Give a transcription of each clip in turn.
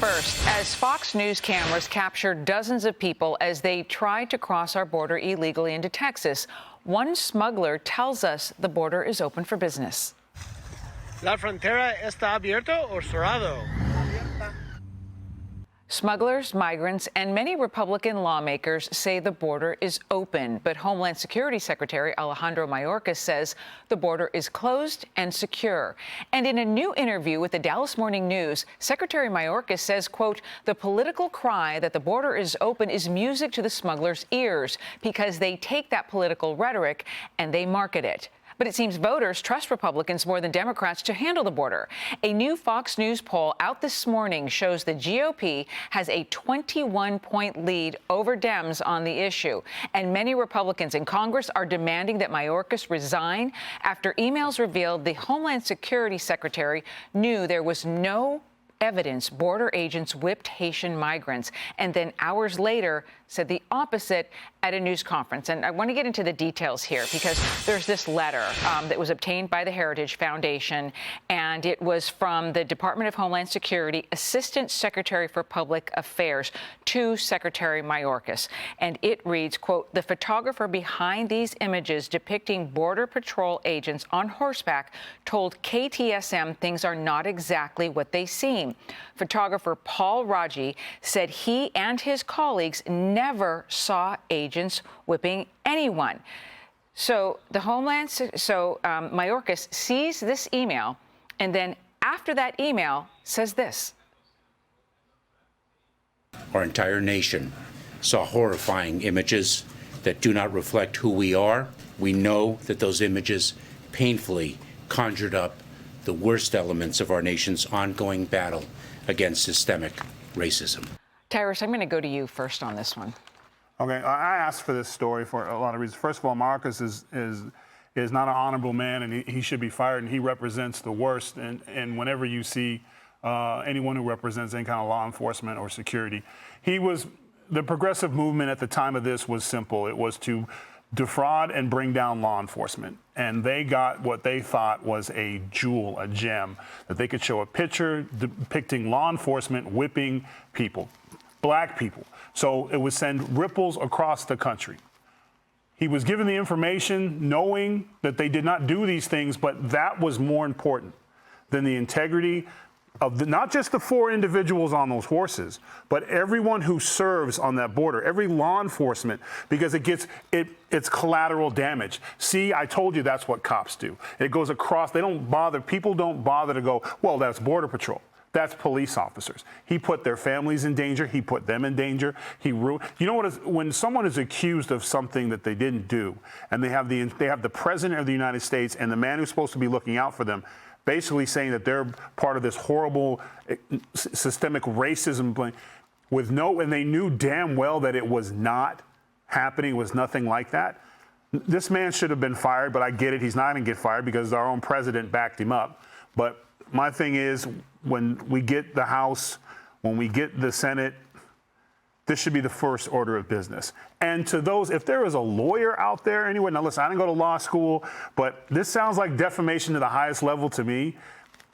First, as Fox News cameras captured dozens of people as they tried to cross our border illegally into Texas, one smuggler tells us the border is open for business. La frontera está abierto o cerrado? Smugglers, migrants, and many Republican lawmakers say the border is open, but Homeland Security Secretary Alejandro Mayorkas says the border is closed and secure. And in a new interview with the Dallas Morning News, Secretary Mayorkas says, quote, the political cry that the border is open is music to the smugglers' ears because they take that political rhetoric and they market it. But it seems voters trust Republicans more than Democrats to handle the border. A new Fox News poll out this morning shows the GOP has a 21-point lead over Dems on the issue. And many Republicans in Congress are demanding that Mayorkas resign after emails revealed the Homeland Security Secretary knew there was no evidence border agents whipped Haitian migrants, and then hours later said the opposite at a news conference. And I want to get into the details here because there's this letter that was obtained by the Heritage Foundation, and it was from the Department of Homeland Security Assistant Secretary for Public Affairs to Secretary Mayorkas. And it reads, quote, the photographer behind these images depicting Border Patrol agents on horseback told KTSM things are not exactly what they seem. Photographer Paul Raji said he and his colleagues never saw agents whipping anyone. So Mayorkas sees this email, and then after that email says this. Our entire nation saw horrifying images that do not reflect who we are. We know that those images painfully conjured up the worst elements of our nation's ongoing battle against systemic racism. Tyrus, I'm going to go to you first on this one. Okay, I asked for this story for a lot of reasons. First of all, Mayorkas is not an honorable man, and he should be fired, and he represents the worst. And whenever you see anyone who represents any kind of law enforcement or security, the progressive movement at the time of this was simple. It was to defraud and bring down law enforcement. And they got what they thought was a jewel, a gem, that they could show a picture depicting law enforcement whipping people, black people. So it would send ripples across the country. He was given the information knowing that they did not do these things, but that was more important than the integrity of not just the 4 individuals on those horses, but everyone who serves on that border, every law enforcement, because it's collateral damage. See, I told you that's what cops do. It goes across. People don't bother to go, well, that's Border Patrol. That's police officers. He put their families in danger. He put them in danger. You know what? When someone is accused of something that they didn't do, and they have the president of the United States and the man who's supposed to be looking out for them, basically saying that they're part of this horrible systemic racism, and they knew damn well that it was not happening. It was nothing like that. This man should have been fired, but I get it. He's not going to get fired because our own president backed him up. But my thing is, when we get the House, when we get the Senate, this should be the first order of business. And to those, if there is a lawyer out there anyway, now listen, I didn't go to law school, but this sounds like defamation to the highest level to me.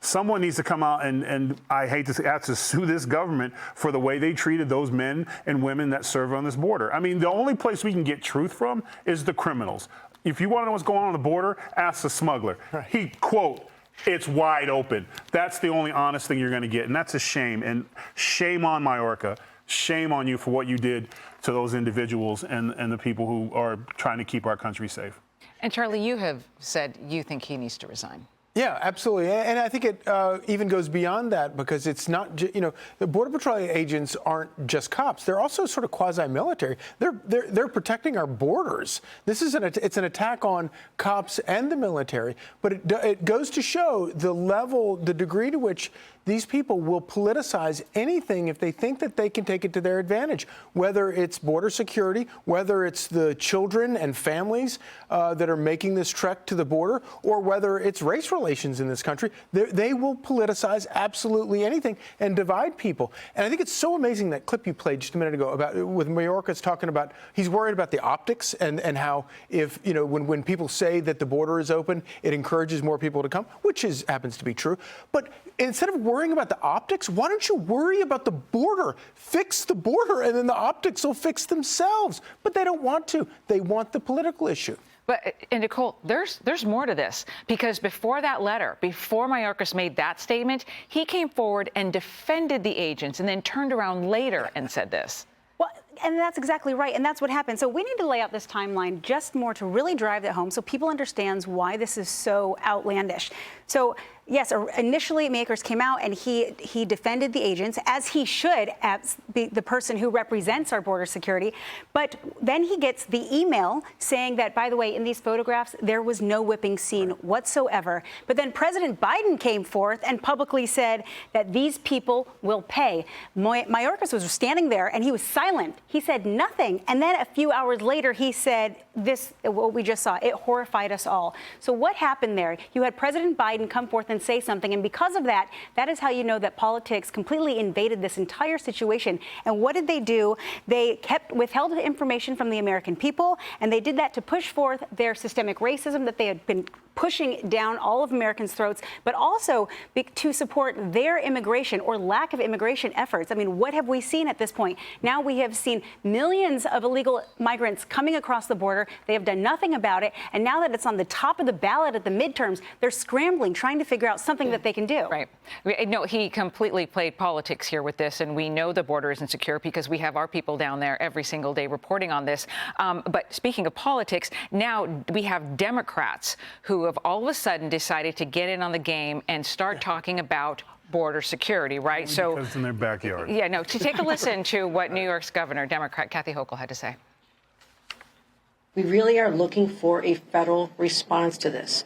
Someone needs to come out and I hate to say, have to sue this government for the way they treated those men and women that serve on this border. I mean, the only place we can get truth from is the criminals. If you want to know what's going on the border, ask the smuggler. Right. He, quote, it's wide open. That's the only honest thing you're going to get. And that's a shame. And shame on Mayorkas. Shame on you for what you did to those individuals and the people who are trying to keep our country safe. And Charlie, you have said you think he needs to resign. Yeah, absolutely. And I think it even goes beyond that because it's not, the Border Patrol agents aren't just cops. They're also sort of quasi-military. They're protecting our borders. This is it's an attack on cops and the military. But it goes to show the degree to which these people will politicize anything if they think that they can take it to their advantage, whether it's border security, whether it's the children and families that are making this trek to the border, or whether it's race relations. relations in this country, they will politicize absolutely anything and divide people. And I think it's so amazing that clip you played just a minute ago about with Mayorkas talking about he's worried about the optics and how if when people say that the border is open, it encourages more people to come, which happens to be true. But instead of worrying about the optics, why don't you worry about the border? Fix the border, and then the optics will fix themselves. But they don't want to. They want the political issue. But, and Nicole, there's more to this, because before that letter, before Mayorkas made that statement, he came forward and defended the agents and then turned around later and said this. Well, and that's exactly right. And that's what happened. So we need to lay out this timeline just more to really drive that home so people understand why this is so outlandish. So, yes, initially Mayorkas came out and he defended the agents, as he should, as the person who represents our border security. But then he gets the email saying that, by the way, in these photographs, there was no whipping scene whatsoever. But then President Biden came forth and publicly said that these people will pay. Mayorkas was standing there and he was silent. He said nothing. And then a few hours later, he said this, what we just saw. It horrified us all. So what happened there? You had President Biden come forth and say something, and because of that, that is how you know that politics completely invaded this entire situation. And what did they do? They withheld information from the American people, and they did that to push forth their systemic racism that they had been pushing down all of Americans' throats, but also to support their immigration or lack of immigration efforts. I mean, what have we seen at this point? Now we have seen millions of illegal migrants coming across the border. They have done nothing about it. And now that it's on the top of the ballot at the midterms, they're scrambling, trying to figure out something that they can do. Right. No, he completely played politics here with this, and we know the border isn't secure because we have our people down there every single day reporting on this. But speaking of politics, now we have Democrats who have all of a sudden decided to get in on the game and start talking about border security, right? So because in their backyard. Yeah, no, to take a listen to what New York's governor, Democrat Kathy Hochul, had to say. We really are looking for a federal response to this,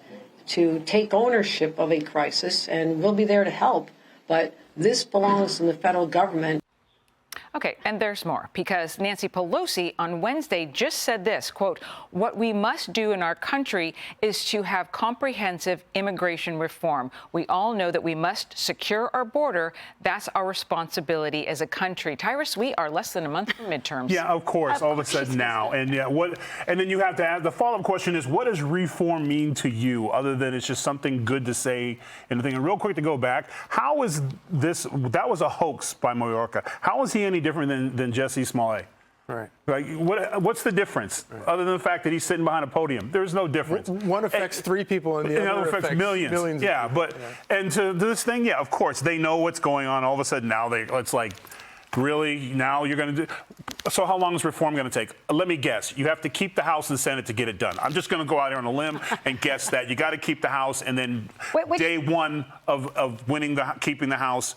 to take ownership of a crisis, and we'll be there to help, but this belongs in the federal government. Okay, and there's more, because Nancy Pelosi on Wednesday just said this, quote, "What we must do in our country is to have comprehensive immigration reform. We all know that we must secure our border. That's our responsibility as a country." Tyrus, we are less than a month from midterms. Yeah, of course, all of a sudden now. And yeah, and then you have to ask, the follow-up question is, what does reform mean to you, other than it's just something good to say and thing? And real quick to go back, how is this, that was a hoax by Mayorkas. How is he any different than Jesse Smollett? Right. Like, what's the difference, other than the fact that he's sitting behind a podium? There's no difference. One affects 3 people, and the other affects millions. Yeah, but and to this thing, yeah, of course they know what's going on. All of a sudden now it's like, really, now you're going to do. So how long is reform going to take? Let me guess. You have to keep the House and Senate to get it done. I'm just going to go out here on a limb and guess that you got to keep the House, and then day one of keeping the House,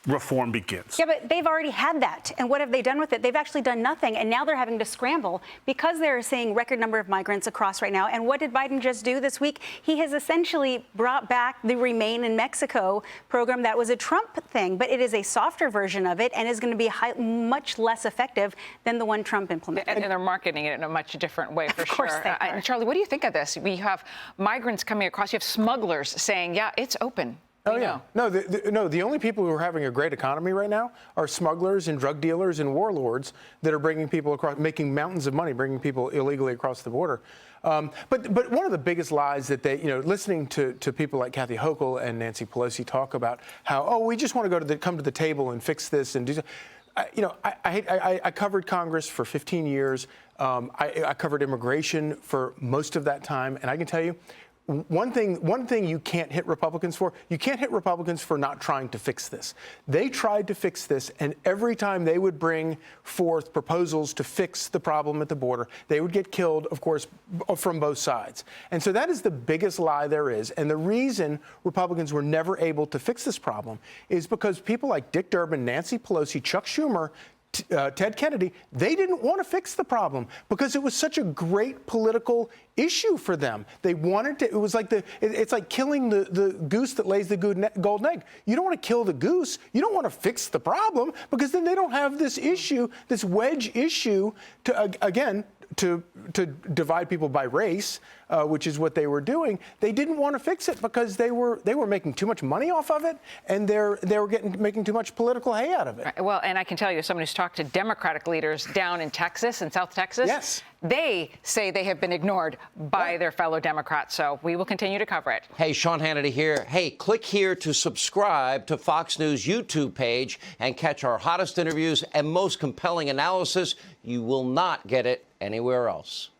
reform begins. Yeah, but they've already had that. And what have they done with it? They've actually done nothing. And now they're having to scramble because they're seeing record number of migrants across right now. And what did Biden just do this week? He has essentially brought back the Remain in Mexico program that was a Trump thing, but it is a softer version of it and is going to be much less effective than the one Trump implemented. And they're marketing it in a much different way, for sure. Of course they are. And Charlie, what do you think of this? We have migrants coming across. You have smugglers saying, yeah, it's open. Oh, yeah. No, the only people who are having a great economy right now are smugglers and drug dealers and warlords that are bringing people across, making mountains of money, bringing people illegally across the border. But one of the biggest lies that they, listening to people like Kathy Hochul and Nancy Pelosi talk about how, we just want to come to the table and fix this and do so. I covered Congress for 15 years. I covered immigration for most of that time, and I can tell you, one thing you can't hit Republicans for, you can't hit Republicans for not trying to fix this. They tried to fix this, and every time they would bring forth proposals to fix the problem at the border, they would get killed, of course, from both sides. And so that is the biggest lie there is. And the reason Republicans were never able to fix this problem is because people like Dick Durbin, Nancy Pelosi, Chuck Schumer, Ted Kennedy, they didn't want to fix the problem because it was such a great political issue for them. They wanted to, it was like it's like killing the goose that lays the golden egg. You don't want to kill the goose. You don't want to fix the problem because then they don't have this issue, this wedge issue to, again, to divide people by race, which is what they were doing. They didn't want to fix it because they were making too much money off of it, and they were making too much political hay out of it. Right. Well, and I can tell you, as someone who's talked to Democratic leaders down in Texas and South Texas, yes, they say they have been ignored by their fellow Democrats. So we will continue to cover it. Hey, Sean Hannity here. Hey, click here to subscribe to Fox News YouTube page and catch our hottest interviews and most compelling analysis. You will not get it anywhere else.